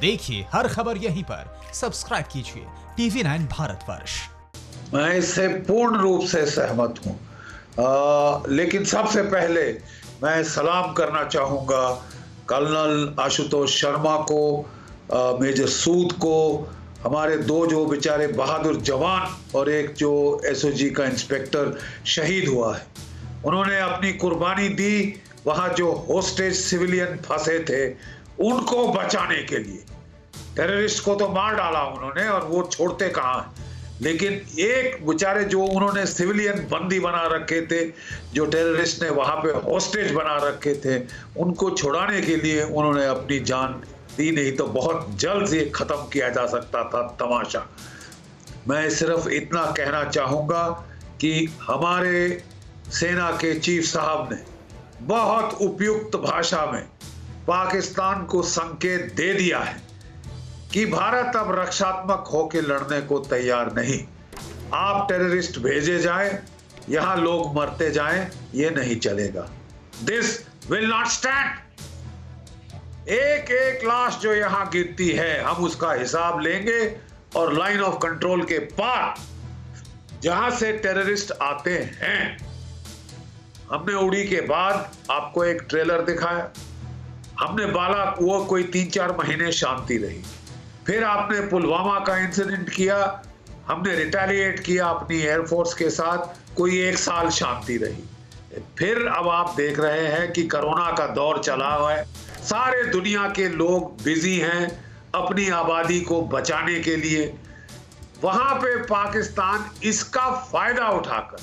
देखिए हर खबर यहीं पर, सब्सक्राइब कीजिए TV9 भारतवर्ष। मैं इससे पूर्ण रूप से सहमत हूं, लेकिन सबसे पहले मैं सलाम करना चाहूँगा कर्नल आशुतोष शर्मा को, मेजर सूद को, हमारे दो जो बेचारे बहादुर जवान और एक जो SOG का इंस्पेक्टर शहीद हुआ है। उन्होंने अपनी कुर्बानी दी वहाँ जो होस्टेज सिविलियन फंसे थे उनको बचाने के लिए। टेररिस्ट को तो मार डाला उन्होंने और वो छोड़ते कहाँ हैं, लेकिन एक बेचारे जो उन्होंने सिविलियन बंदी बना रखे थे, जो टेररिस्ट ने वहां पे होस्टेज बना रखे थे, उनको छुड़ाने के लिए उन्होंने अपनी जान दी। नहीं तो बहुत जल्द ये खत्म किया जा सकता था तमाशा। मैं सिर्फ इतना कहना चाहूंगा कि हमारे सेना के चीफ साहब ने बहुत उपयुक्त भाषा में पाकिस्तान को संकेत दे दिया है कि भारत अब रक्षात्मक होकर लड़ने को तैयार नहीं। आप टेररिस्ट भेजे जाएं, यहां लोग मरते जाएं, ये नहीं चलेगा। This will not stand. एक एक लाश जो यहां गिरती है हम उसका हिसाब लेंगे और लाइन ऑफ कंट्रोल के पार जहां से टेररिस्ट आते हैं। हमने उड़ी के बाद आपको एक ट्रेलर दिखाया, हमने बाला वो कोई 3-4 महीने शांति रही, फिर आपने पुलवामा का इंसिडेंट किया, हमने रिटेलिएट किया अपनी एयरफोर्स के साथ, कोई 1 साल शांति रही। फिर अब आप देख रहे हैं कि कोरोना का दौर चला हुआ है, सारे दुनिया के लोग बिजी हैं अपनी आबादी को बचाने के लिए। वहां पे पाकिस्तान इसका फायदा उठाकर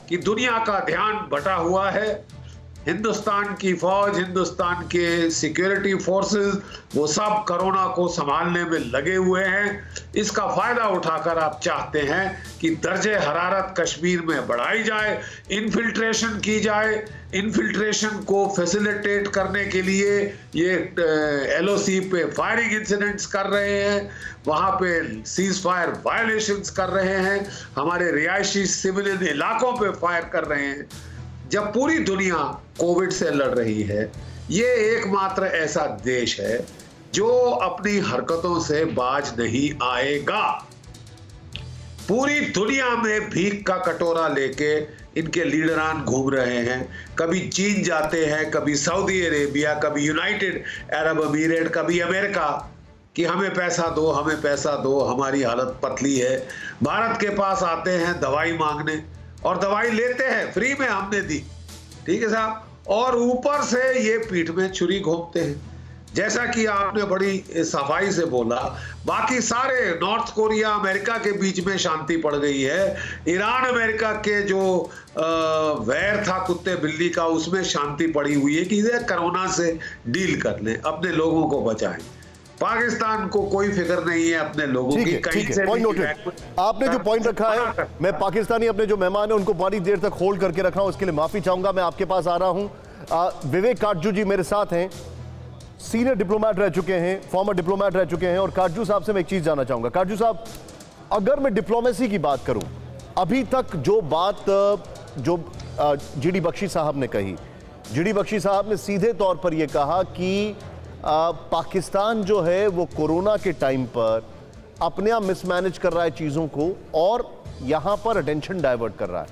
कि दुनिया का ध्यान बटा हुआ है, हिंदुस्तान की फौज, हिंदुस्तान के सिक्योरिटी फोर्सेस, वो सब कोरोना को संभालने में लगे हुए हैं। इसका फायदा उठाकर आप चाहते हैं कि दर्जे हरारत कश्मीर में बढ़ाई जाए, इन्फिल्ट्रेशन की जाए। इन्फिल्ट्रेशन को फैसिलिटेट करने के लिए ये LOC पे फायरिंग इंसिडेंट्स कर रहे हैं, वहां पे सीज फायर वायलेशंस कर रहे हैं, हमारे रिहायशी सिविलियन इलाकों पे फायर कर रहे हैं। जब पूरी दुनिया कोविड से लड़ रही है, ये एकमात्र ऐसा देश है जो अपनी हरकतों से बाज नहीं आएगा। पूरी दुनिया में भीख का कटोरा लेके इनके लीडरान घूम रहे हैं, कभी चीन जाते हैं, कभी सऊदी अरेबिया, कभी यूनाइटेड अरब अमीरेट, कभी अमेरिका कि हमें पैसा दो, हमें पैसा दो, हमारी हालत पतली है। भारत के पास आते हैं दवाई मांगने और दवाई लेते हैं, फ्री में हमने दी, ठीक है साहब, और ऊपर से ये पीठ में छुरी घोंपते हैं। जैसा कि आपने बड़ी सफाई से बोला, बाकी सारे नॉर्थ कोरिया अमेरिका के बीच में शांति पड़ गई है, ईरान अमेरिका के जो वैर था कुत्ते बिल्ली का, उसमें शांति पड़ी हुई है कि इधर कोरोना से डील कर लें, अपने लोगों को बचाएं। पाकिस्तान को कोई फिक्र नहीं है अपने लोगों की। कहीं से पॉइंट नोटेड। आपने जो पॉइंट रखा है, मैं पाकिस्तानी अपने जो मेहमान है उनको बड़ी देर तक होल्ड करके रखा हूं, उसके लिए माफी चाहूंगा। मैं आपके पास आ रहा हूं। विवेक काटजू जी मेरे साथ हैं, सीनियर डिप्लोमेट रह चुके हैं, फॉर्मर डिप्लोमेट रह चुके हैं। और काटजू साहब से मैं एक चीज जानना चाहूंगा। काटजू साहब, अगर मैं डिप्लोमेसी की बात करूं, अभी तक जो बात जो GD बख्शी साहब ने कही, GD बख्शी साहब ने सीधे तौर पर यह कहा कि पाकिस्तान जो है वो कोरोना के टाइम पर अपने आप मिसमैनेज कर रहा है चीज़ों को और यहां पर अटेंशन डाइवर्ट कर रहा है।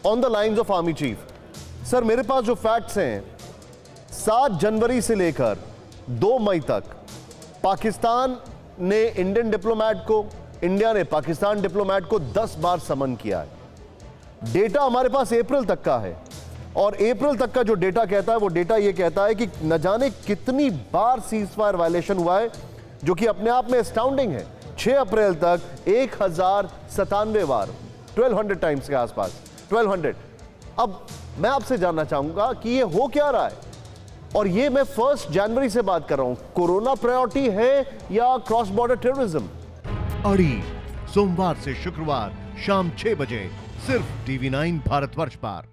On the lines of army chief, sir मेरे पास जो फैक्ट्स हैं, 7 जनवरी से लेकर 2 मई तक पाकिस्तान ने इंडियन डिप्लोमेट को, इंडिया ने पाकिस्तान डिप्लोमेट को 10 बार समन किया है। डेटा हमारे पास अप्रैल तक का है और अप्रैल तक का जो डेटा कहता है वो डेटा ये कहता है कि न जाने कितनी बार सीज फायर वायलेशन हुआ है, जो कि अपने आप में एस्टाउंडिंग है। 6 अप्रैल तक 1097 बार, 1200 टाइम्स के आसपास, 1200। अब मैं आपसे जानना चाहूंगा कि ये हो क्या रहा है, और ये मैं 1 जनवरी से बात कर रहा हूं, कोरोना प्रायोरिटी है या क्रॉस बॉर्डर टेररिज्म? अड़ी सोमवार से शुक्रवार शाम 6 बजे सिर्फ TV9 भारतवर्ष पर।